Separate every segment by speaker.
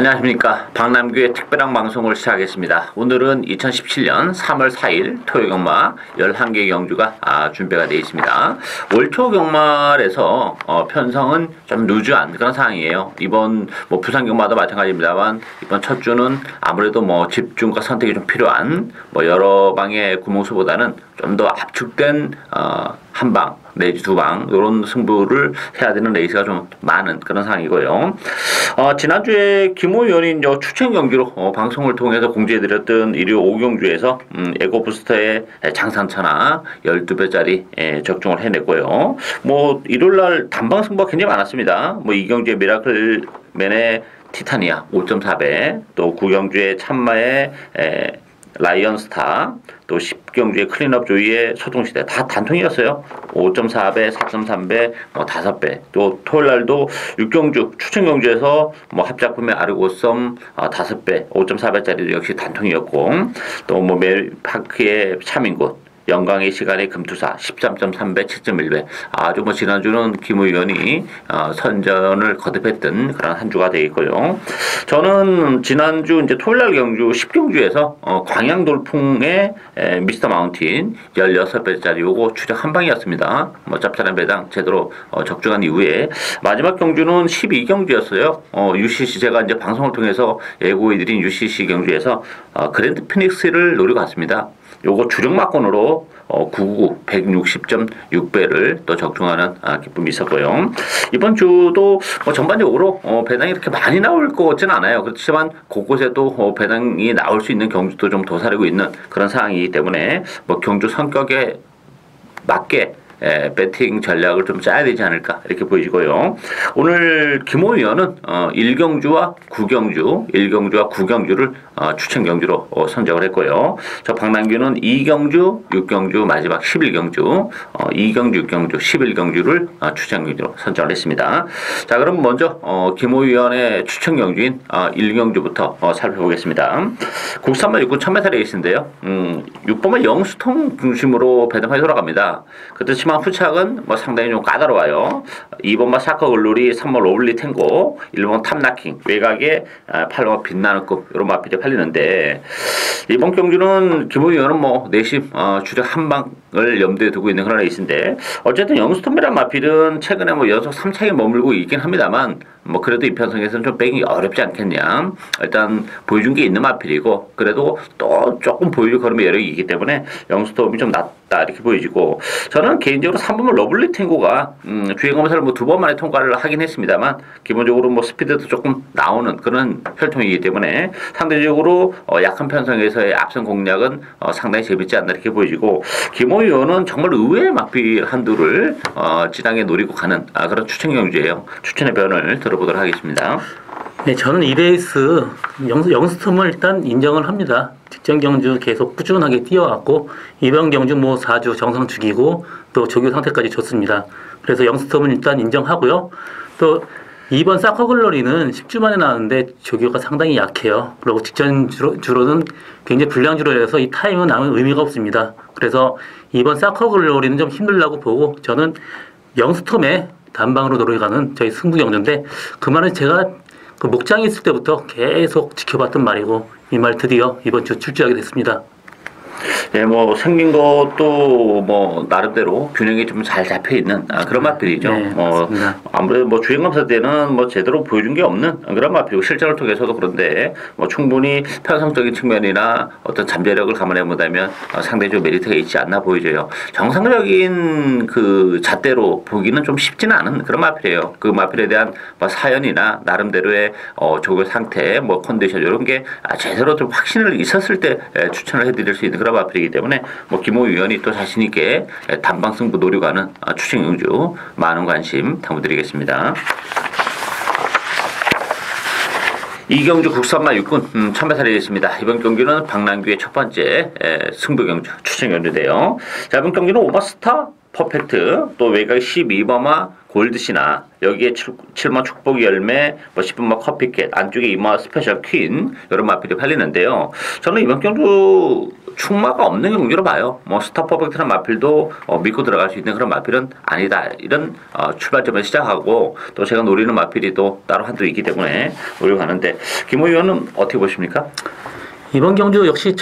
Speaker 1: 안녕하십니까. 박남규의 특별한 방송을 시작하겠습니다. 오늘은 2017년 3월 4일 토요 경마 11개 경주가 준비가 되어 있습니다. 올 초 경마에서 편성은 좀 루즈한 그런 상황이에요. 이번 부산 경마도 마찬가지입니다만 이번 첫 주는 아무래도 집중과 선택이 좀 필요한 여러 방의 구멍수보다는 좀 더 압축된 한 방 내지 두 방 이런 승부를 해야 되는 레이스가 좀 많은 그런 상황이고요. 지난주에 김호 의원이 추천 경기로 방송을 통해서 공지해드렸던 일요 5경주에서 에고부스터의 장산차나 12배짜리 적중을 해냈고요. 일요일날 단방 승부가 굉장히 많았습니다. 이 경주의 미라클맨의 티타니아 5.4배, 또 9경주의 참마의 라이언스타, 또 10경주의 클린업 조이의 소동시대 다 단통이었어요. 5.4배, 4.3배, 5배. 또 토요일날도 6경주 추천경주에서 합작품의 아르고썸 5배, 5.4배짜리도 역시 단통이었고, 또 멜파크의 차민곳, 영광의 시간의 금투사 13.3배, 7.1배. 아주 지난주는 김 의원이 선전을 거듭했던 그런 한 주가 되겠고요. 저는 지난주 토요일날 경주 10경주에서 광양돌풍의 미스터 마운틴 16배짜리 요거 추적 한 방이었습니다. 짭짤한 배당 제대로 적중한 이후에 마지막 경주는 12경주였어요. UCC 제가 방송을 통해서 예고해드린 UCC 경주에서 그랜드 피닉스를 노리고 갔습니다. 요거 주력 막건으로 99 160.6배를 또 적중하는 기쁨이 있었고요. 이번 주도 전반적으로 배당이 이렇게 많이 나올 것 같지는 않아요. 그렇지만 곳곳에 또 배당이 나올 수 있는 경주도 좀 도사리고 있는 그런 상황이기 때문에 경주 성격에 맞게 배팅 전략을 좀 짜야 되지 않을까 이렇게 보이고요. 오늘 김호 의원은 1경주와 9경주를 추천 경주로 선정을 했고요. 저 박남규는 2경주, 6경주, 마지막 11경주, 2경주, 6경주, 11경주를 추천 경주로 선정을 했습니다. 자, 그럼 먼저 김호 의원의 추천 경주인 1경주부터 살펴보겠습니다. 국산마 6군 1000m 레이스인데요. 6번만 영수통 중심으로 배당하게 돌아갑니다. 그렇지만 후착은 상당히 좀 까다로워요. 2번마 사커 글로리, 3번 로블리 탱고, 1번 탑나킹, 외곽에 8번 빛나는 꿈 이런 마필이 팔리는데 이번 경주는 김호 의원은 내심 주력 한 방을 염두에 두고 있는 그런 레이스인데 어쨌든 영수통이란 마필은 최근에 연속 3차에 머물고 있긴 합니다만 그래도 이 편성에서는 좀 빼기 어렵지 않겠냐. 일단 보여준 게 있는 마필이고 그래도 또 조금 보여줄 걸음의 여력이 있기 때문에 영수통이 좀 낫다 이렇게 보여지고 저는 개인적으로 3번은 러블리 탱고가 주행검사를 2번 만에 통과를 하긴 했습니다만 기본적으로 스피드도 조금 나오는 그런 혈통이기 때문에 상대적으로 약한 편성에서의 앞선 공략은 상당히 재밌지 않나 이렇게 보여지고 김호 의원은 정말 의외의 마필 한두를 진하게 노리고 가는 그런 추천 경주예요. 추천의 변을 들어보도록 하겠습니다.
Speaker 2: 네, 저는 이 레이스 영스톰을 일단 인정을 합니다. 직전 경주 계속 꾸준하게 뛰어왔고 이번 경주 4주 정상 죽이고 또 조교 상태까지 좋습니다. 그래서 영스톰은 일단 인정하고요. 또 이번 사커글로리는 10주 만에 나왔는데 조교가 상당히 약해요. 그리고 직전 주로는 굉장히 불량 주로여서 이 타임은 아무 의미가 없습니다. 그래서 이번 사커글로리는 좀 힘들다고 보고 저는 영스톰에 단방으로 들어가는 저희 승부 경주인데 그 말은 제가 목장에 있을 때부터 계속 지켜봤던 말이고 이 말 드디어 이번 주 출제하게 됐습니다.
Speaker 1: 네, 생긴 것도 나름대로 균형이 좀 잘 잡혀 있는 그런 마필이죠.
Speaker 2: 네,
Speaker 1: 아무래도 주행검사 때는 제대로 보여준 게 없는 그런 마필이고 실전을 통해서도 그런데 충분히 편성적인 측면이나 어떤 잠재력을 감안해 본다면 상당히 좀 메리트가 있지 않나 보이져요. 정상적인 그 잣대로 보기는 좀 쉽지는 않은 그런 마필이에요. 그 마필에 대한 사연이나 나름대로의 조교 상태, 컨디션 이런 게 제대로 좀 확신을 있었을 때 추천을 해드릴 수 있는 그런 마필이기 때문에 김호 의원이 또 자신 있게 단방 승부 노리고 하는 추천 경주 많은 관심 당부드리겠습니다. 이경주 국산마 6군 1000m 레이스입니다. 이번 경기는 박남규의 첫 번째 승부 경주 추천 경주인데요. 자, 이번 경기는 오버스타 퍼펙트 또 외곽 12번마 골드시나 여기에 7번 축복 열매, 뭐 10분마 커피캣, 안쪽에 이마 스페셜 퀸 이런 마필이 팔리는데요. 저는 이번 경주 충마가 없는 경주로 봐요. 뭐 스타 퍼펙트나 마필도 믿고 들어갈 수 있는 그런 마필은 아니다. 이런 출발점에 시작하고 또 제가 노리는 마필이 또 따로 한두 있기 때문에 노리고 가는데 김호 의원은 어떻게 보십니까?
Speaker 2: 이번 경주 역시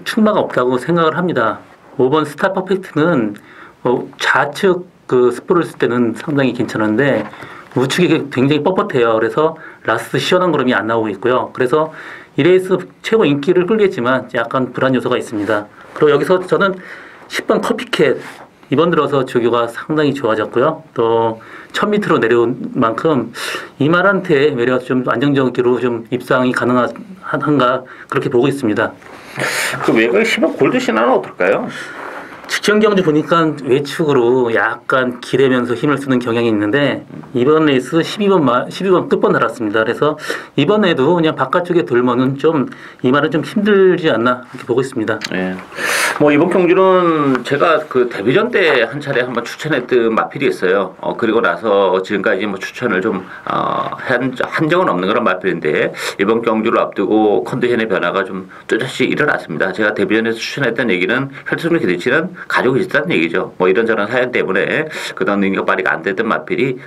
Speaker 2: 충마가 없다고 생각을 합니다. 5번 스타 퍼펙트는 좌측 그 스포를 쓸 때는 상당히 괜찮은데 우측이 굉장히 뻣뻣해요. 그래서 라스트 시원한 걸음이 안 나오고 있고요. 그래서 이 레이스 최고 인기를 끌겠지만 약간 불안 요소가 있습니다. 그리고 여기서 저는 10번 커피캣 이번 들어서 조교가 상당히 좋아졌고요. 또 1000m로 내려온 만큼 이말한테 외려 좀 안정적으로 좀 입상이 가능한가 그렇게 보고 있습니다.
Speaker 1: 그 외곽 10번 골드 신화는 어떨까요?
Speaker 2: 직전 경주 보니까 외축으로 약간 기대면서 힘을 쓰는 경향이 있는데 이번 레이스 12번 끝번 달았습니다. 그래서 이번에도 그냥 바깥쪽에 돌면은 좀 이 말은 좀 힘들지 않나 이렇게 보고 있습니다.
Speaker 1: 네. 뭐 이번 경주는 제가 그 데뷔전 때 한 차례 한번 추천했던 마필이 있어요. 그리고 나서 지금까지 뭐 추천을 좀 한 적은 없는 그런 마필인데 이번 경주를 앞두고 컨디션의 변화가 좀 뚜렷이 일어났습니다. 제가 데뷔전에서 추천했던 얘기는 혈투를 기대치는 가지고 있었다는 얘기죠. 뭐 이런저런 사연 때문에 그다음 능력 발휘가 안 됐던 마필이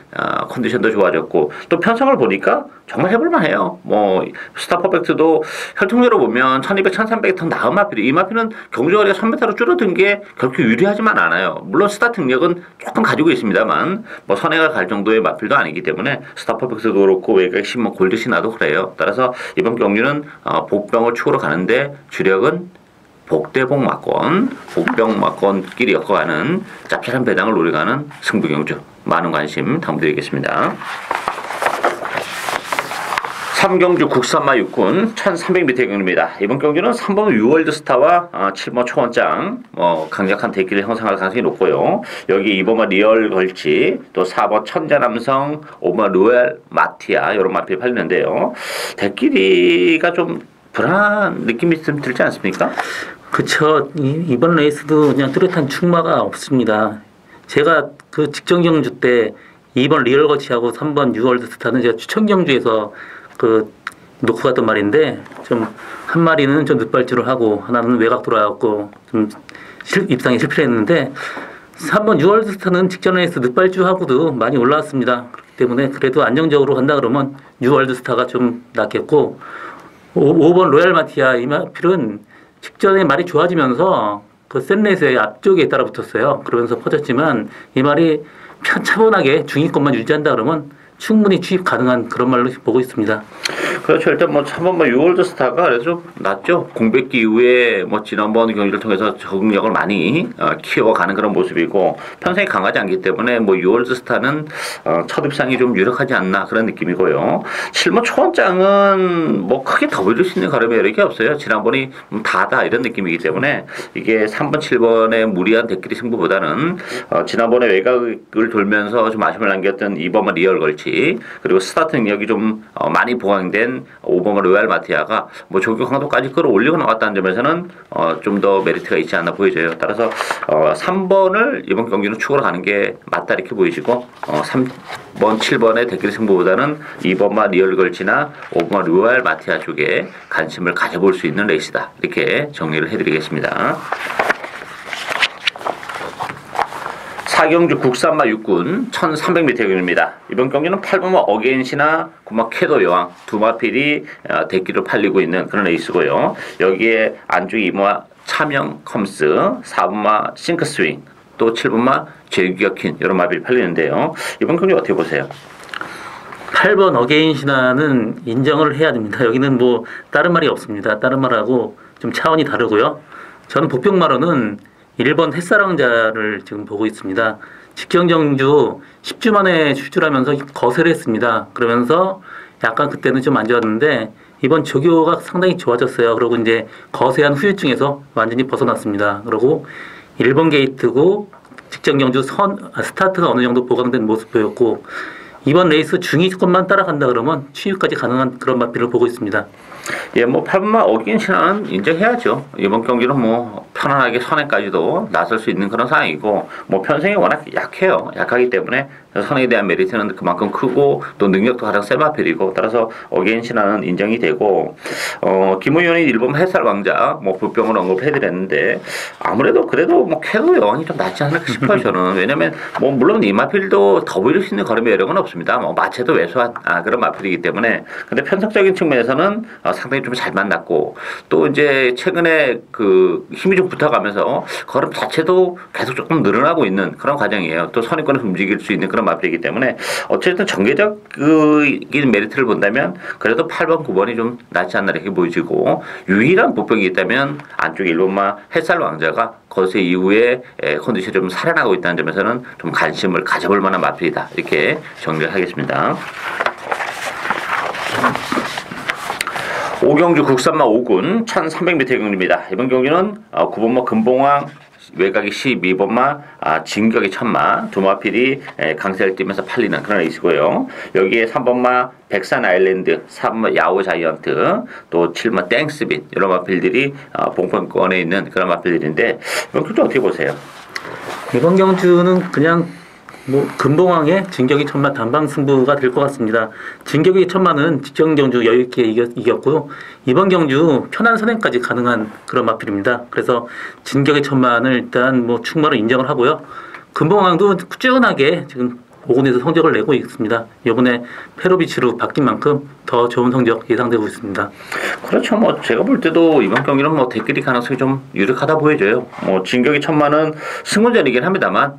Speaker 1: 컨디션도 좋아졌고 또 편성을 보니까 정말 해볼만해요. 뭐 스타 퍼펙트도 혈통으로 보면 1200, 1300이 더 나은 마필이 이 마필은 경주거리가 3m로 줄어든 게 결코 유리하지만 않아요. 물론 스타 능력은 조금 가지고 있습니다만 뭐 선행을 갈 정도의 마필도 아니기 때문에 스타 퍼펙트도 그렇고 외곽 10번 골드 신화도 그래요. 따라서 이번 경주는 복병을 축으로 가는데 주력은 복대복 막권, 복병 막권끼리 엮어가는 짭짤한 배당을 노려가는 승부경주 많은 관심 당부드리겠습니다. 3경주 국산마 육군 1300m 경주입니다. 이번 경주는 3번 유월드 스타와 7번 초원장 강력한 대기를 형성할 가능성이 높고요. 여기 2번마 리얼 걸치 또 4번 천자남성 5번 로얄 마티아 이런 마필이 팔리는데요. 대기리가 좀 불안한 느낌이 좀 들지 않습니까?
Speaker 2: 그쵸. 이번 레이스도 그냥 뚜렷한 충마가 없습니다. 제가 그 직전 경주 때 2번 리얼 거치하고 3번 뉴월드 스타는 제가 추천 경주에서 그 놓고 갔던 말인데 좀 한 마리는 좀 늦발주를 하고 하나는 외곽 돌아갔고 좀 입상에 실패를 했는데 3번 뉴월드 스타는 직전 레이스 늦발주하고도 많이 올라왔습니다. 그렇기 때문에 그래도 안정적으로 간다 그러면 뉴월드 스타가 좀 낫겠고 5번 로얄 마티아 이 마필은 직전에 말이 좋아지면서 그 센레이스의 앞쪽에 따라붙었어요. 그러면서 퍼졌지만 이 말이 차분하게 중위권만 유지한다 그러면 충분히 취입 가능한 그런 말로 보고 있습니다.
Speaker 1: 그렇죠. 일단 뭐 3번 유월드 스타가 그래서 좀 낫죠. 공백기 이후에 뭐 지난번 경기를 통해서 적응력을 많이 키워가는 그런 모습이고 편성이 강하지 않기 때문에 뭐 유월드 스타는 첫 입상이 좀 유력하지 않나 그런 느낌이고요. 7번 초원장은 뭐 크게 더 보일 수 있는 가름이 여러 개 없어요. 지난번이 다다 이런 느낌이기 때문에 이게 3번 7번의 무리한 대끼리 승부보다는 지난번에 외곽을 돌면서 좀 아쉬움을 남겼던 2번만 리얼 걸치 그리고 스타트 능력이 좀 많이 보강된 5번 로얄 마티아가 뭐 조교 강도까지 끌어올리고 나왔다는 점에서는 좀 더 메리트가 있지 않나 보여져요. 따라서 3번을 이번 경기는 축으로 가는 게 맞다 이렇게 보이시고 3번, 7번의 대끼리 승부보다는 2번만 리얼 걸치나 5번만 로얄 마티아 쪽에 관심을 가져볼 수 있는 레이스다. 이렇게 정리를 해드리겠습니다. 4경주 국산마 육군 1300m 경주입니다. 이번 경기는 8번마 어게인시나 9번 쾌도 여왕 두 마필이 대기로 팔리고 있는 그런 레이스고요. 여기에 안쪽 2번마 차명 컴스 4번마 싱크스윙 또 7번마 제규격킨 이런 마필이 팔리는데요. 이번 경기 어떻게 보세요?
Speaker 2: 8번 어게인 신화는 인정을 해야 됩니다. 여기는 뭐 다른 말이 없습니다. 다른 말하고 좀 차원이 다르고요. 저는 복병마로는 1번 햇사랑자를 지금 보고 있습니다. 직전 경주 10주 만에 출주하면서 거세를 했습니다. 그러면서 약간 그때는 좀 안 좋았는데 이번 조교가 상당히 좋아졌어요. 그리고 이제 거세한 후유증에서 완전히 벗어났습니다. 그리고 1번 게이트고 직전 경주 스타트가 어느 정도 보강된 모습 보였고 이번 레이스 중위권만 따라간다 그러면 취입까지 가능한 그런 마필을 보고 있습니다.
Speaker 1: 예, 뭐 8번마 어긴 신화는 인정해야죠. 이번 경기는 뭐 편안하게 선행까지도 나설 수 있는 그런 상황이고 뭐 편성이 워낙 약해요. 약하기 때문에 선행에 대한 메리트는 그만큼 크고 또 능력도 가장 센 마필이고 따라서 어게인 신화는 인정이 되고 김 의원이 일본 햇살 왕자 뭐 불병을 언급해드렸는데 아무래도 그래도 뭐 쾌도 여왕이 좀 낫지 않을까 싶어요 저는. 왜냐면 뭐 물론 이 마필도 더 보일 수 있는 걸음의 여력은 없습니다. 뭐 마체도 왜소한 그런 마필이기 때문에 근데 편성적인 측면에서는 상당히 좀 잘 만났고 또 이제 최근에 그 힘이 좀 붙어가면서 걸음 자체도 계속 조금 늘어나고 있는 그런 과정이에요. 또 선입권을 움직일 수 있는 그런 마필이기 때문에 어쨌든 전개적 메리트를 본다면 그래도 8번, 9번이 좀 낫지 않나 이렇게 보여지고 유일한 복병이 있다면 안쪽에 일본마 햇살 왕자가 거세 이후에 컨디션이 좀 살아나고 있다는 점에서는 좀 관심을 가져볼 만한 마필이다 이렇게 정리를 하겠습니다. 오경주 국산마 5군 1300m 경주입니다. 이번 경주는 9번마 금봉왕 외곽이 12번마 진격의 천마 두 마필이 강세를 띠면서 팔리는 그런 레이스고요. 여기에 3번마 백산 아일랜드, 3번마 야오 자이언트, 또 7번마 땡스빗 이런 마필들이 봉판권에 있는 그런 마필들인데 이번 경주 어떻게 보세요?
Speaker 2: 이번 경주는 그냥 뭐 금봉왕의 진격의 천마 단방 승부가 될 것 같습니다. 진격의 천마는 직전 경주 여유 있게 이겼고요. 이번 경주 편한 선행까지 가능한 그런 마필입니다. 그래서 진격의 천마는 일단 뭐 충분히 인정을 하고요. 금봉왕도 꾸준하게 지금 5군에서 성적을 내고 있습니다. 이번에 페로비치로 바뀐 만큼 더 좋은 성적 예상되고 있습니다.
Speaker 1: 그렇죠. 뭐 제가 볼 때도 이번 경기는 뭐 대끼리 가능성이 좀 유력하다 보여져요. 뭐 진격의 천마는 승문전이긴 합니다만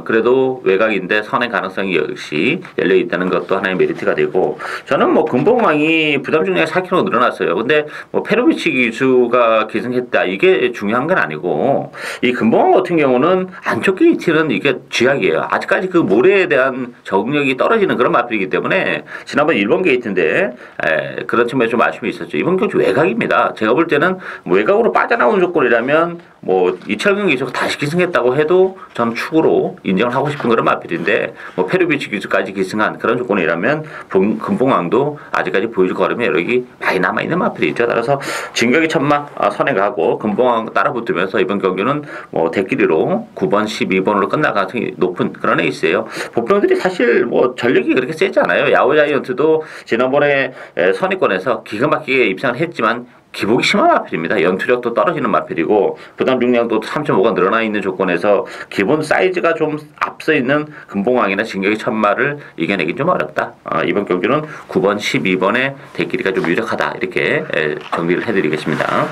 Speaker 1: 그래도 외곽인데 선행 가능성이 역시 열려 있다는 것도 하나의 메리트가 되고 저는 뭐 금봉왕이 부담 중량이 4kg 늘어났어요. 근데 뭐 페로비치 기수가 기승했다 이게 중요한 건 아니고 이 금봉왕 같은 경우는 안쪽 게이트는 이게 쥐약이에요. 아직까지 그 모래에 대한 적응력이 떨어지는 그런 마필이기 때문에 지난번 1번 게이트인데 그런 측면에 좀 아쉬움이 있었죠. 이번 경주 외곽입니다. 제가 볼 때는 뭐 외곽으로 빠져나온 조건이라면 뭐 이철경 기수가 다시 기승했다고 해도 저는 축으로 인정을 하고 싶은 그런 마필인데 뭐 페르비치 기수까지 기승한 그런 조건이라면 금봉왕도 아직까지 보여줄 거라면 여력이 많이 남아있는 마필이죠. 따라서 진격의 천마 선행하고 금봉왕 따라 붙으면서 이번 경기는 뭐 대끼리로 9번, 12번으로 끝날 가능성이 높은 그런 레이스예요. 복병들이 사실 뭐 전력이 그렇게 세지 않아요. 야오 자이언트도 지난번에 선입권에서 기가 막히게 입상을 했지만 기복이 심한 마필입니다. 연투력도 떨어지는 마필이고 부담 중량도 3.5가 늘어나 있는 조건에서 기본 사이즈가 좀 앞서 있는 금봉왕이나 진격의 천마를 이겨내기 좀 어렵다. 이번 경기는 9번, 12번의 대끼리가 좀 유력하다. 이렇게 정리를 해드리겠습니다.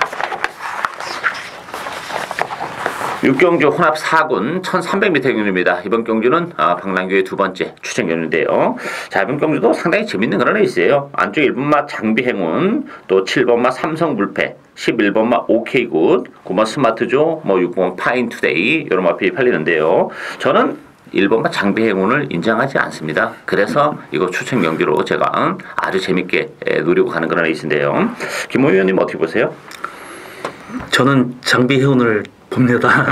Speaker 1: 육경주 혼합 4군 1300m 경주입니다. 이번 경주는 방랑교의 두 번째 추천 경주인데요. 자, 이번 경주도 상당히 재밌는 그런 레이스예요. 안쪽 1번마 장비행운, 또 7번마 삼성불패, 11번마 오케이굿, 9번 스마트조, 뭐 6번 파인투데이 이런 마필이 팔리는데요. 저는 1번마 장비행운을 인정하지 않습니다. 그래서 이거 추천 경기로 제가 아주 재밌게 누리고 가는 그런 레이스인데요. 김호 의원님 어떻게 보세요?
Speaker 2: 저는 장비행운을 봅니다.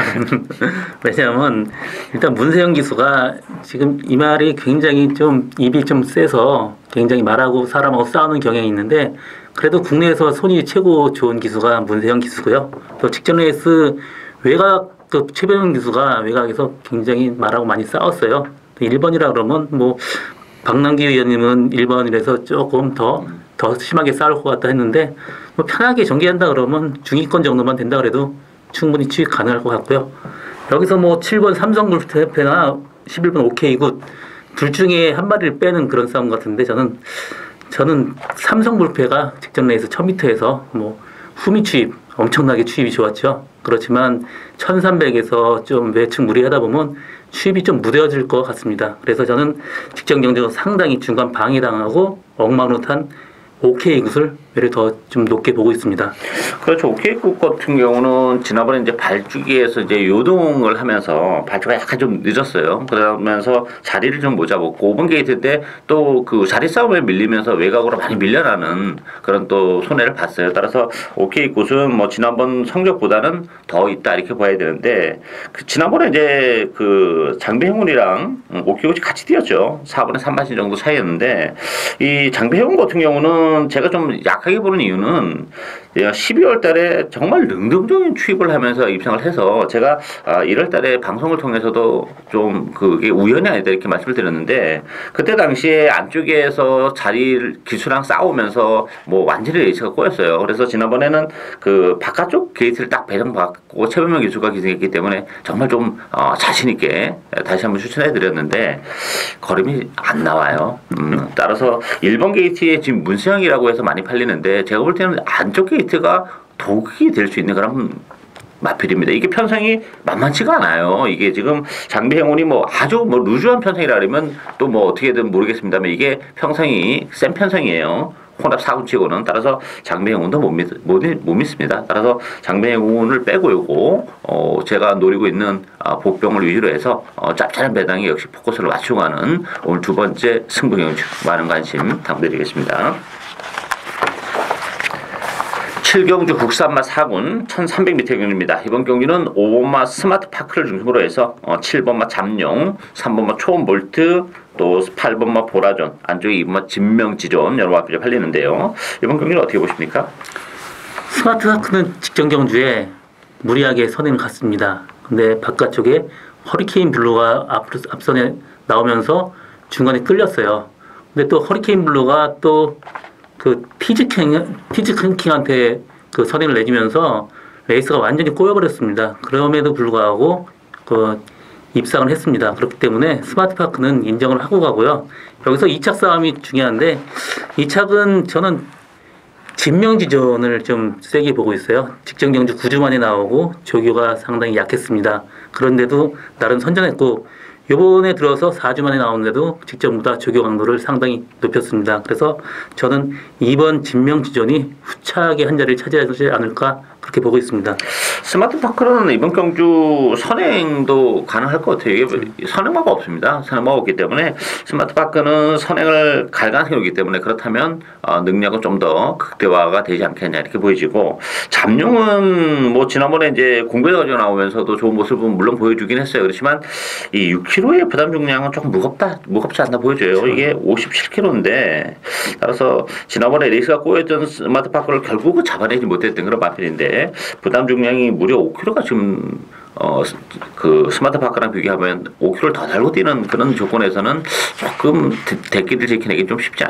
Speaker 2: 왜냐하면 일단 문세영 기수가 지금 이 말이 굉장히 좀 입이 좀 세서 굉장히 말하고 사람하고 싸우는 경향이 있는데 그래도 국내에서 손이 최고 좋은 기수가 문세영 기수고요. 또 직전 레이스 외곽 또 최병현 기수가 외곽에서 굉장히 말하고 많이 싸웠어요. 1번이라 그러면 뭐 박남기 의원님은 1번이라서 조금 더 심하게 싸울 것 같다 했는데 뭐 편하게 전개한다 그러면 중위권 정도만 된다 그래도 충분히 취입 가능할 것 같고요. 여기서 뭐 7번 삼성불패나 11번 오케이굿 둘 중에 한 마리를 빼는 그런 싸움 같은데 저는 삼성불패가 직전 레이스 1000m에서 뭐 후미 취입 엄청나게 취입이 좋았죠. 그렇지만 1300에서 좀 외측 무리하다 보면 취입이 좀 무뎌질 것 같습니다. 그래서 저는 직전 경쟁에서 상당히 중간 방해당하고 엉망으로 오케이굿을 외려 더 좀 높게 보고 있습니다.
Speaker 1: 그렇죠. 오케이굿 같은 경우는 지난번에 이제 발주기에서 이제 요동을 하면서 발주가 약간 좀 늦었어요. 그러면서 자리를 좀 못 잡았고 5번 게이트 때 또 그 자리 싸움에 밀리면서 외곽으로 많이 밀려나는 그런 또 손해를 봤어요. 따라서 오케이굿은 뭐 지난번 성적보다는 더 있다 이렇게 봐야 되는데 지난번에 이제 그 장배형훈이랑 오케이굿이 같이 뛰었죠. 4분의 3마신 정도 차이였는데 이 장배형훈 같은 경우는 제가 좀 약한 약하게 보는 이유는 12월 달에 정말 능동적인 투입을 하면서 입상을 해서 제가 1월 달에 방송을 통해서도 좀 그게 우연이 아니다 이렇게 말씀을 드렸는데 그때 당시에 안쪽에서 자리를 기수랑 싸우면서 뭐 완전히 레이스가 꼬였어요. 그래서 지난번에는 그 바깥쪽 게이트를 딱 배정받고 최범용 기수가 기승했기 때문에 정말 좀 자신 있게 다시 한번 추천해 드렸는데 걸음이 안 나와요. 따라서 1번 게이트에 지금 문수영이라고 해서 많이 팔리는데 제가 볼 때는 안쪽 게이트가 독이 될 수 있는 그런 마필입니다. 이게 편성이 만만치가 않아요. 이게 지금 장비행운이 뭐 아주 뭐 루즈한 편성이라 그러면 또 뭐 어떻게든 모르겠습니다만 이게 편성이 센 편성이에요. 혼합 4군치고는 따라서 장배행운도 못 믿습니다. 따라서 장배행운을 빼고 요거 제가 노리고 있는 복병을 위주로 해서 짭짤한 배당에 역시 포커스를 맞추고 가는 오늘 두 번째 승부경주 많은 관심 부탁드리겠습니다. 7경주 국산마 4군 1300m 경주입니다. 이번 경기는 5번마 스마트파크를 중심으로 해서 7번마 잠룡, 3번마 초원볼트, 또 8번마 보라존, 안쪽에 2번마 진명지존 여러 마필이 팔리는데요. 이번 경기는 어떻게 보십니까?
Speaker 2: 스마트파크는 직전 경주에 무리하게 선행을 갔습니다. 근데 바깥쪽에 허리케인 블루가 앞선에 나오면서 중간에 끌렸어요. 근데 또 허리케인 블루가 또 그 피즈킹한테 그 선행을 내주면서 레이스가 완전히 꼬여버렸습니다. 그럼에도 불구하고 그 입상을 했습니다. 그렇기 때문에 스마트파크는 인정을 하고 가고요. 여기서 2착 싸움이 중요한데 2착은 저는 진명지존을 좀 세게 보고 있어요. 직전 경주 9주 만에 나오고 조교가 상당히 약했습니다. 그런데도 나름 선전했고 요번에 들어서 4주 만에 나오는데도 직전보다 조교 강도를 상당히 높였습니다. 그래서 저는 이번 진명지존이 후차게 한 자리를 차지하지 않을까 그렇게 보고 있습니다.
Speaker 1: 스마트파크는 이번 경주 선행도 가능할 것 같아요. 이게 선행마가 없습니다. 선행마가 없기 때문에 스마트파크는 선행을 갈 가능성이 있기 때문에 그렇다면 능력은 좀 더 극대화가 되지 않겠냐 이렇게 보여지고 잠룡은 뭐 지난번에 이제 공배가 나오면서도 좋은 모습은 물론 보여주긴 했어요. 그렇지만 이 6kg의 부담 중량은 조금 무겁지 않나 보여져요. 그렇죠. 이게 57kg인데 따라서 지난번에 레이스가 꼬였던 스마트파크를 결국은 잡아내지 못했던 그런 마필인데 부담 중량이 무려 5kg가 지금 그 스마트파크랑 비교하면 5kg를 더 달고 뛰는 그런 조건에서는 조금 대기를 지키기 좀 쉽지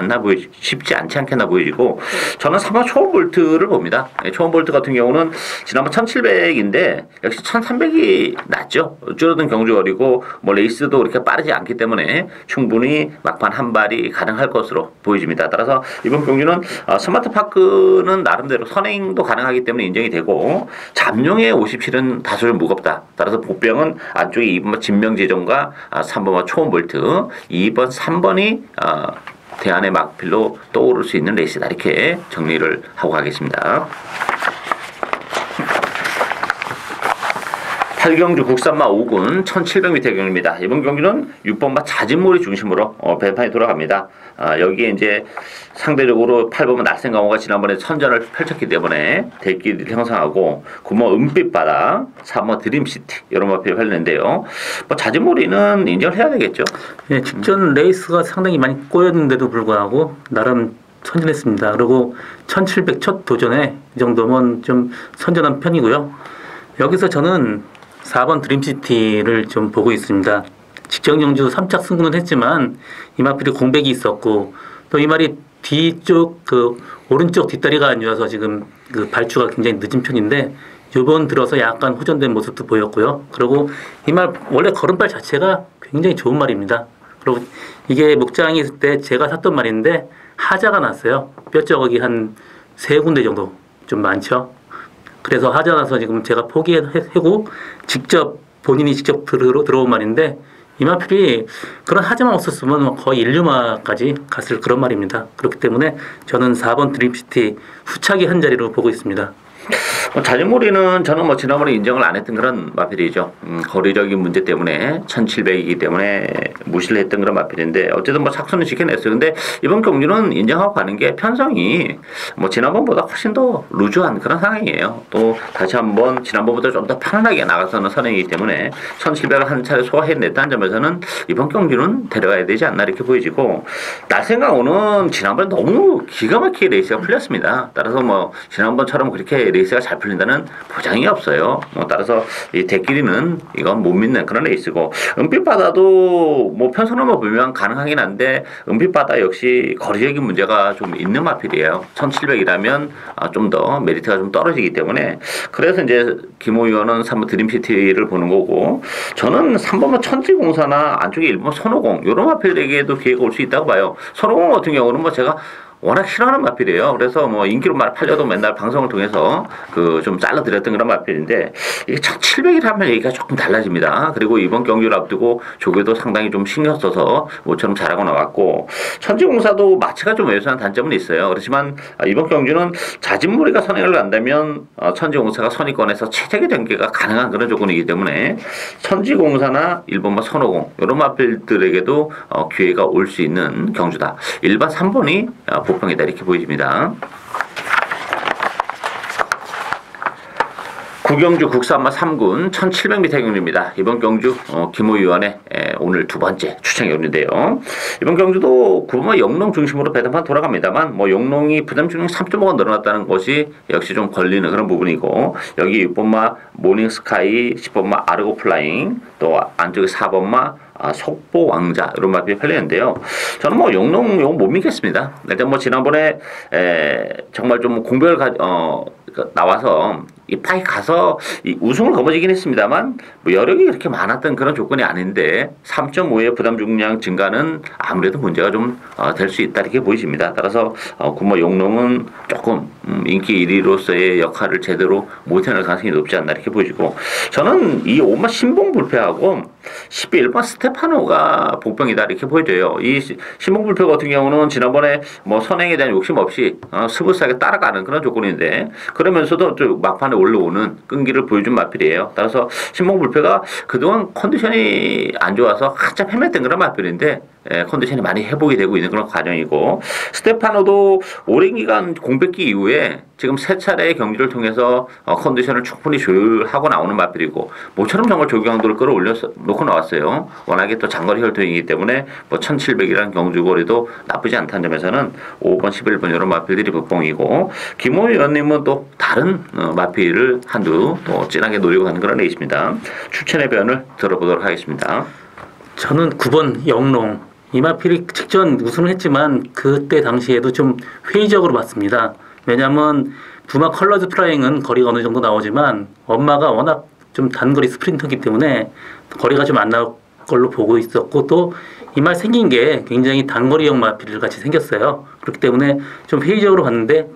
Speaker 1: 않지 않겠나 보여지고 저는 3번 초원볼트를 봅니다. 초원볼트 같은 경우는 지난번 1700인데 역시 1300이 낫죠. 줄어든 경주거리고 뭐 레이스도 그렇게 빠르지 않기 때문에 충분히 막판 한 발이 가능할 것으로 보여집니다. 따라서 이번 경주는 스마트파크는 나름대로 선행도 가능하기 때문에 인정이 되고 잠룡의 57은 다소 좀 무겁다. 따라서 복병은 안쪽에 2번 진명지존과 3번 초원볼트 2번 3번이 대안의 막필로 떠오를 수 있는 레이스다 이렇게 정리를 하고 가겠습니다. 8경주 국산마 5군 1700m 경주입니다. 이번 경주는 6번마 자진몰이 중심으로 배판이 돌아갑니다. 여기에 이제 상대적으로 8번마 날쌘강호가 지난번에 선전을 펼쳤기 때문에 대기를 형성하고 9번 은빛바다, 3번 드림시티 여러 마필이 팔리는데요. 뭐 자진몰이는 인정을 해야 되겠죠.
Speaker 2: 네, 직전 레이스가 상당히 많이 꼬였는데도 불구하고 나름 선전했습니다. 그리고 1700 첫 도전에 이 정도면 좀 선전한 편이고요. 여기서 저는 4번 드림시티를 좀 보고 있습니다. 직전 경주 3착 승부는 했지만 이마필이 공백이 있었고 또 이 말이 뒤쪽 그 오른쪽 뒷다리가 안 좋아서 지금 그 발주가 굉장히 늦은 편인데 이번 들어서 약간 호전된 모습도 보였고요. 그리고 이 말 원래 걸음발 자체가 굉장히 좋은 말입니다. 그리고 이게 목장에 있을 때 제가 샀던 말인데 하자가 났어요. 뼈저각이 한 3군데 정도 좀 많죠. 그래서 하자 나서 지금 제가 포기하고 본인이 직접 들어온 말인데 이마필이 그런 하자만 없었으면 거의 인류마까지 갔을 그런 말입니다. 그렇기 때문에 저는 4번 드림시티 후차기 한 자리로 보고 있습니다.
Speaker 1: 자진몰이는 저는 뭐 지난번에 인정을 안 했던 그런 마필이죠. 거리적인 문제 때문에 1700이기 때문에 무시를 했던 그런 마필인데 어쨌든 뭐 착수는 지켜냈어요. 근데 이번 경주는 인정하고 가는 게 편성이 뭐 지난번보다 훨씬 더 루즈한 그런 상황이에요. 또 다시 한번 지난번보다 좀 더 편안하게 나가서는 선행이기 때문에 1700을 한 차례 소화해냈다는 점에서는 이번 경주는 데려가야 되지 않나 이렇게 보여지고 날생강호는 지난번에 너무 기가 막히게 레이스가 풀렸습니다. 따라서 뭐 지난번처럼 그렇게 레이스가 잘 풀린다는 보장이 없어요. 따라서 이 대끼리는 이건 못 믿는 그런 레이스고 은빛바다도 뭐 편성로만 보면 가능하긴 한데 은빛바다 역시 거리적인 문제가 좀 있는 마필이에요. 1700이라면 좀 더 메리트가 좀 떨어지기 때문에 그래서 이제 김호 의원은 3번 드림시티를 보는 거고 저는 3번은 천지공사나 안쪽에 1번 손오공 이런 마필에게도 기회가 올 수 있다고 봐요. 손오공 같은 경우는 뭐 제가 워낙 싫어하는 마필이에요. 그래서 뭐 인기로 말 팔려도 맨날 방송을 통해서 그 좀 잘라드렸던 그런 마필인데 이게 1700이라면 얘기가 조금 달라집니다. 그리고 이번 경기를 앞두고 조교도 상당히 좀 신경 써서 모처럼 잘하고 나왔고 천지공사도 마치가 좀 외소한 단점은 있어요. 그렇지만 이번 경주는 자진몰이가 선행을 한다면 천지공사가 선의권에서 최적의 전개가 가능한 그런 조건이기 때문에 천지공사나 일본마 선호공 이런 마필들에게도 기회가 올 수 있는 경주다. 일반 3번이 보평이다 이렇게 보여집니다. 구경주 국산마 3군 1700m 경주입니다. 이번 경주 김호 의원의 오늘 두 번째 추천 경주인데요. 이번 경주도 구마 영농 중심으로 배당판 돌아갑니다만 뭐 영농이 부담 중량 3.5가 늘어났다는 것이 역시 좀 걸리는 그런 부분이고 여기 6번마 모닝스카이 10번마 아르고 플라잉 또 안쪽에 4번마 속보 왕자 이런 마필이 팔리는데요. 저는 뭐 영농 이거 못 믿겠습니다. 일단 뭐 지난번에 정말 좀 공백을 나와서 이 파이 가서 이 우승을 거머쥐긴 했습니다만 뭐 여력이 그렇게 많았던 그런 조건이 아닌데 3.5의 부담 중량 증가는 아무래도 문제가 좀 될 수 있다 이렇게 보이십니다. 따라서 구모 영농은 조금 인기 1위로서의 역할을 제대로 못해낼 가능성이 높지 않나 이렇게 보이고 저는 이 5번 신봉 불패하고 11번 스테파노가 복병이다 이렇게 보여져요. 이 신봉 불패 같은 경우는 지난번에 뭐 선행에 대한 욕심 없이 스무스하게 따라가는 그런 조건인데 그러면서도 좀 막판에 올라오는 끈기를 보여준 마필이에요. 따라서 신봉 불패가 그동안 컨디션이 안 좋아서 한참 헤맸던 그런 마필인데 컨디션이 많이 회복이 되고 있는 그런 과정이고 스테파노도 오랜 기간 공백기 이후에 지금 세 차례의 경기를 통해서 컨디션을 충분히 조율하고 나오는 마필이고 모처럼 정말 조경도를 끌어올려서 놓고 나왔어요. 워낙에 또 장거리 혈통이기 때문에 뭐 1700이라는 경주거리도 나쁘지 않다는 점에서는 5번, 11번 이런 마필들이 극봉이고 김호 의원님은 또 다른 마필을 한두 또 진하게 노리고 가는 그런 레이스입니다. 추천의 변을 들어보도록 하겠습니다.
Speaker 2: 저는 9번 영농 이 마필이 직전 우승을 했지만 그때 당시에도 좀 회의적으로 봤습니다. 왜냐하면 부마 컬러즈 플라잉은 거리가 어느 정도 나오지만 엄마가 워낙 좀 단거리 스프린터이기 때문에 거리가 좀 안 나올 걸로 보고 있었고 또 이 말 생긴 게 굉장히 단거리형 마필 같이 생겼어요. 그렇기 때문에 좀 회의적으로 봤는데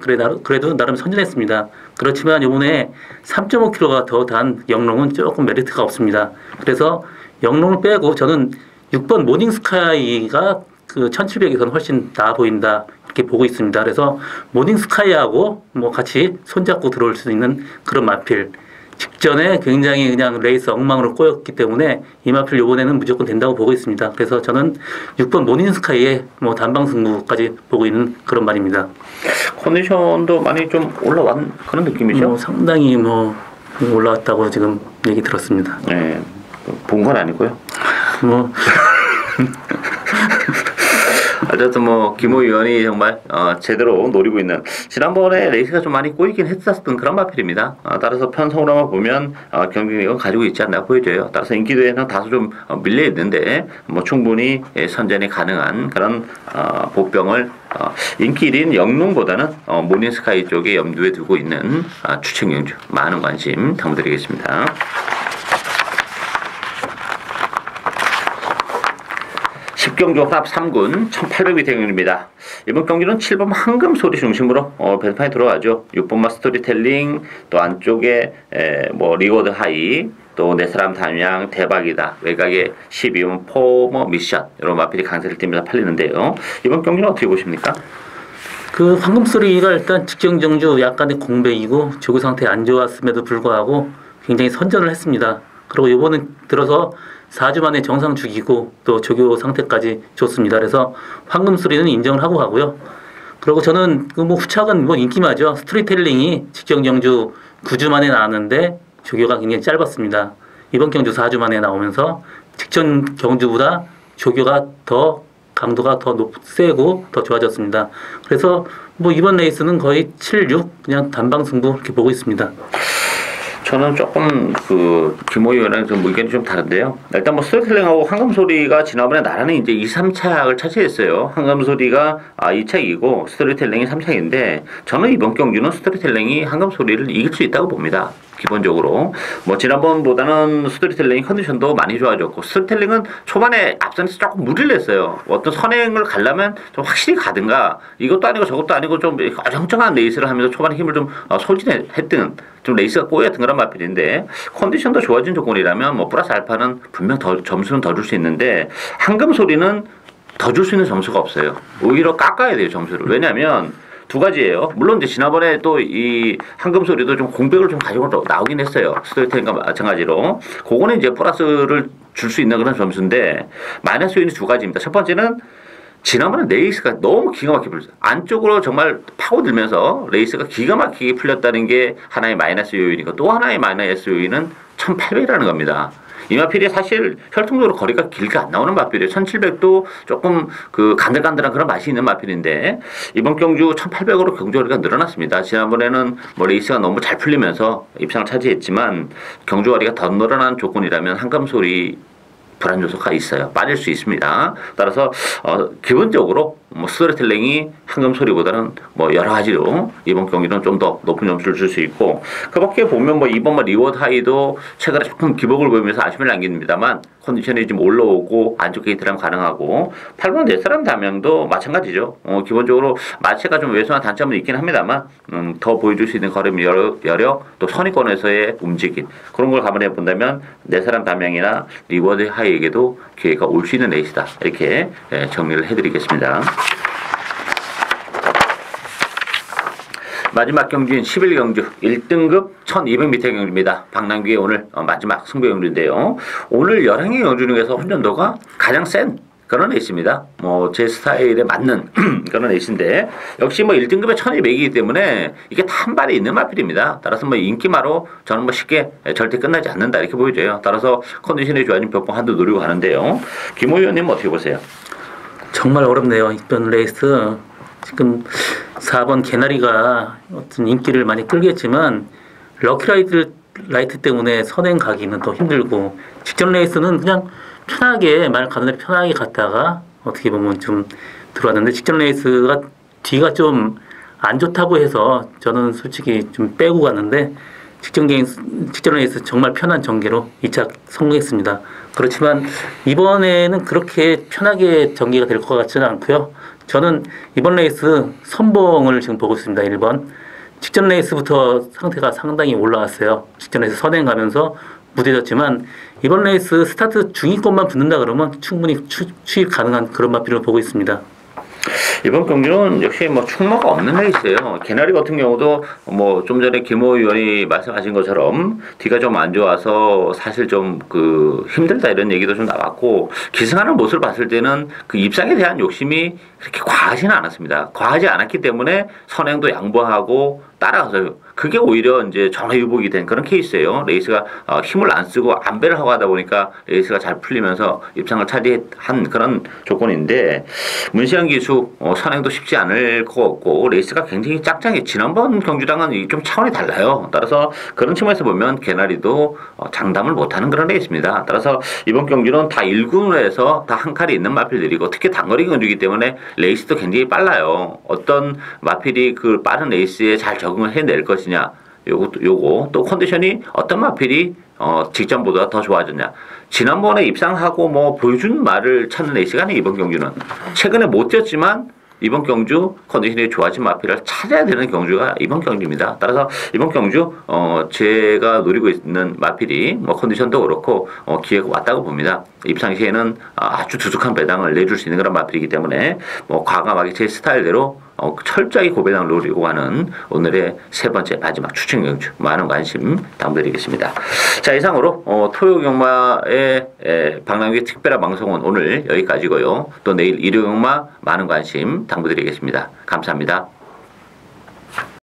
Speaker 2: 그래도 나름 선전했습니다. 그렇지만 이번에 3.5kg가 더 단 영롱은 조금 메리트가 없습니다. 그래서 영롱을 빼고 저는 6번 모닝스카이가 그 1700에서는 훨씬 나아 보인다 이렇게 보고 있습니다. 그래서 모닝스카이하고 뭐 같이 손잡고 들어올 수 있는 그런 마필 직전에 굉장히 그냥 레이스 엉망으로 꼬였기 때문에 이 마필 요번에는 무조건 된다고 보고 있습니다. 그래서 저는 6번 모닝스카이의 뭐 단방 승부까지 보고 있는 그런 말입니다.
Speaker 1: 컨디션도 많이 좀 올라온 그런 느낌이죠?
Speaker 2: 상당히 뭐 올라왔다고 지금 얘기 들었습니다.
Speaker 1: 네, 본 건 아니고요.
Speaker 2: 뭐
Speaker 1: 어쨌든 뭐 김호 의원이 정말 제대로 노리고 있는 지난번에 레이스가 좀 많이 꼬이긴 했었던 그런 마필입니다. 따라서 편성으로만 보면 경쟁력은 가지고 있지 않나 보여져요. 따라서 인기도에는 다소 좀 밀려 있는데 뭐 충분히 선전이 가능한 그런 보병을 인기 1인 영농보다는 모닝스카이 쪽에 염두에 두고 있는 추천 경주 많은 관심 당부드리겠습니다. 10경주 혼합 3군 1800m 경주입니다. 이번 경기는 7번 황금소리 중심으로 배판에 들어가죠. 6번마 스토리텔링 또 안쪽에 뭐 리워드 하이 또 내 사람 담양 대박이다 외곽에 12번 포머 미션 이런 마필이 강세를 띠면서 팔리는데요. 이번 경기는 어떻게 보십니까?
Speaker 2: 그 황금소리가 일단 직전 경주 약간의 공백이고 조교 상태 안 좋았음에도 불구하고 굉장히 선전을 했습니다. 그리고 이번은 들어서 4주 만에 정상 죽이고 또 조교 상태까지 좋습니다. 그래서 황금소리는 인정을 하고 가고요. 그리고 저는 그 뭐 후착은 뭐 인기마죠. 스토리텔링이 직전 경주 9주 만에 나왔는데 조교가 굉장히 짧았습니다. 이번 경주 4주 만에 나오면서 직전 경주보다 조교가 더 강도가 더 세고 더 좋아졌습니다. 그래서 뭐 이번 레이스는 거의 7, 6 그냥 단방 승부 이렇게 보고 있습니다.
Speaker 1: 저는 조금 그 김호 의원랑 좀 의견이 좀 다른데요. 일단 뭐 스토리텔링하고 황금소리가 지난번에 나란히 이제 2, 3착을 차지했어요. 황금소리가 2착이고 스토리텔링이 3착인데 저는 이번 경주는 스토리텔링이 황금소리를 이길 수 있다고 봅니다. 기본적으로 뭐 지난번보다는 스토리텔링 컨디션도 많이 좋아졌고 스토리텔링은 초반에 앞선에서 조금 무리를 했어요. 어떤 선행을 가려면 좀 확실히 가든가 이것도 아니고 저것도 아니고 좀 어정쩡한 레이스를 하면서 초반에 힘을 좀 소진했든 좀 레이스가 꼬였던 그런 마필인데 컨디션도 좋아진 조건이라면 뭐 플러스 알파는 분명 더 점수는 더 줄 수 있는데 황금소리는 더 줄 수 있는 점수가 없어요. 오히려 깎아야 돼요 점수를. 왜냐하면 두 가지예요. 물론 이제 지난번에 또 이 황금소리도 좀 공백을 좀 가지고 나오긴 했어요. 스토리텔링과 마찬가지로. 그거는 이제 플러스를 줄 수 있는 그런 점수인데 마이너스 요인이 두 가지입니다. 첫 번째는 지난번에 레이스가 너무 기가 막히게 풀렸어요. 안쪽으로 정말 파고들면서 레이스가 기가 막히게 풀렸다는 게 하나의 마이너스 요인이고 또 하나의 마이너스 요인은 1800이라는 겁니다. 이 마필이 사실 혈통적으로 거리가 길게 안 나오는 마필이에요. 1700도 조금 그 간들간들한 그런 맛이 있는 마필인데 이번 경주 1800으로 경주거리가 늘어났습니다. 지난번에는 뭐 레이스가 너무 잘 풀리면서 입상을 차지했지만 경주거리가 더 늘어난 조건이라면 황금소리 불안 요소가 있어요. 빠질 수 있습니다. 따라서 기본적으로 뭐 스토리텔링이 황금소리보다는 뭐 여러 가지로 이번 경기는 좀 더 높은 점수를 줄 수 있고 그밖에 보면 뭐 이번 뭐 리워드 하이도 최근에 조금 기복을 보이면서 아쉬움을 남깁니다만 컨디션이 좀 올라오고 안쪽 게이트랑 가능하고 8번 네사람 담양도 마찬가지죠. 기본적으로 마체가 좀 왜소한 단점은 있긴 합니다만 더 보여줄 수 있는 걸음 여력 또 선의권에서의 움직임 그런 걸 감안해 본다면 네사람 담양이나 리워드 하이에게도 기회가 올 수 있는 레이스다 이렇게 정리를 해드리겠습니다. 마지막 경주인 11경주 1등급 1200m 경주입니다. 박남규의 오늘 마지막 승부 경주인데요. 오늘 11개 경주 중에서 혼전도가 가장 센 그런 레이스입니다. 뭐 제 스타일에 맞는 그런 레이스인데 역시 뭐 1등급에 1200이기 때문에 이게 한 발이 있는 마필입니다. 따라서 뭐 인기마로 저는 뭐 쉽게 절대 끝나지 않는다 이렇게 보여져요. 따라서 컨디션이 좋아진 벽봉 한도 노리고 가는데요. 김호 의원님 어떻게 보세요?
Speaker 2: 정말 어렵네요. 이번 레이스 지금 4번 개나리가 어떤 인기를 많이 끌겠지만 럭키라이트 때문에 선행 가기는 더 힘들고 직전 레이스는 그냥 편하게 말 가는 대로 편하게 갔다가 어떻게 보면 좀 들어왔는데 직전 레이스가 뒤가 좀 안 좋다고 해서 저는 솔직히 좀 빼고 갔는데 직전 레이스 정말 편한 전개로 2차 성공했습니다. 그렇지만 이번에는 그렇게 편하게 전개가 될 것 같지는 않고요. 저는 이번 레이스 선봉을 지금 보고 있습니다. 1번. 직전 레이스부터 상태가 상당히 올라왔어요. 직전 레이스 선행 가면서 무뎌졌지만 이번 레이스 스타트 중위권만 붙는다 그러면 충분히 추입 가능한 그런 마필을 보고 있습니다.
Speaker 1: 이번 경기는 역시 뭐 충마가 없는 레이스예요. 개나리 같은 경우도 뭐 좀 전에 김호 의원이 말씀하신 것처럼 뒤가 좀 안 좋아서 사실 좀 그 힘들다 이런 얘기도 좀 나왔고 기승하는 모습을 봤을 때는 그 입상에 대한 욕심이 그렇게 과하지는 않았습니다. 과하지 않았기 때문에 선행도 양보하고 따라가서요. 그게 오히려 이제 전화유복이 된 그런 케이스예요. 레이스가 힘을 안 쓰고 안배를 하고 하다 보니까 레이스가 잘 풀리면서 입상을 차지한 그런 조건인데 문시영 기수 선행도 쉽지 않을 것 같고 레이스가 굉장히 짝짝이 지난번 경주랑은 좀 차원이 달라요. 따라서 그런 측면에서 보면 개나리도 장담을 못하는 그런 레이스입니다. 따라서 이번 경주는 다 1군에서 다 한 칼이 있는 마필들이고 특히 단거리 경주이기 때문에 레이스도 굉장히 빨라요. 어떤 마필이 그 빠른 레이스에 잘 적응을 해낼 것이냐 요거 또 컨디션이 어떤 마필이 직전보다 더 좋아졌냐 지난번에 입상하고 뭐 보여준 말을 찾는 레이스가 아니에요. 이번 경주는 최근에 못 뛰었지만 이번 경주 컨디션이 좋아진 마필을 찾아야 되는 경주가 이번 경주입니다. 따라서 이번 경주 제가 노리고 있는 마필이 뭐 컨디션도 그렇고 기회가 왔다고 봅니다. 입상 시에는 아주 두둑한 배당을 내줄 수 있는 그런 마필이기 때문에 뭐 과감하게 제 스타일대로 철저하게 고배당을 노리고 하는 오늘의 세 번째 마지막 추천 경주 많은 관심 당부드리겠습니다. 자, 이상으로 토요경마의 박람회 특별한 방송은 오늘 여기까지고요. 또 내일 일요경마 많은 관심 당부드리겠습니다. 감사합니다.